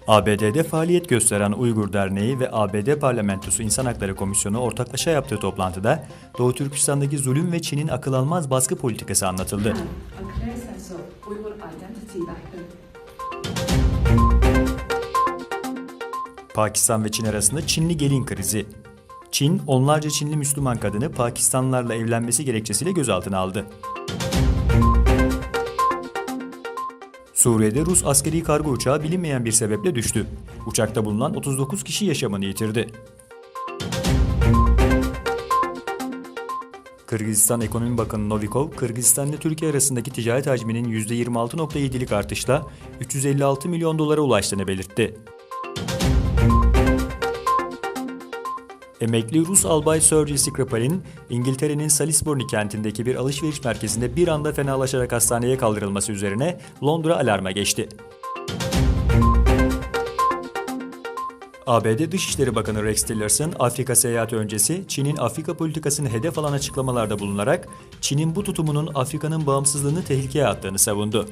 ABD'de faaliyet gösteren Uygur Derneği ve ABD Parlamentosu İnsan Hakları Komisyonu ortaklaşa yaptığı toplantıda Doğu Türkistan'daki zulüm ve Çin'in akıl almaz baskı politikası anlatıldı. Pakistan ve Çin arasında Çinli gelin krizi. Çin, onlarca Çinli Müslüman kadını Pakistanlılarla evlenmesi gerekçesiyle gözaltına aldı. Suriye'de Rus askeri kargo uçağı bilinmeyen bir sebeple düştü. Uçakta bulunan 39 kişi yaşamını yitirdi. Kırgızistan Ekonomi Bakanı Novikov, Kırgızistan ile Türkiye arasındaki ticaret hacminin %26.7'lik artışla 356 milyon dolara ulaştığını belirtti. Emekli Rus albay Sergei Skripal'in İngiltere'nin Salisbury kentindeki bir alışveriş merkezinde bir anda fenalaşarak hastaneye kaldırılması üzerine Londra alarma geçti. ABD Dışişleri Bakanı Rex Tillerson, Afrika seyahati öncesi Çin'in Afrika politikasını hedef alan açıklamalarda bulunarak Çin'in bu tutumunun Afrika'nın bağımsızlığını tehlikeye attığını savundu.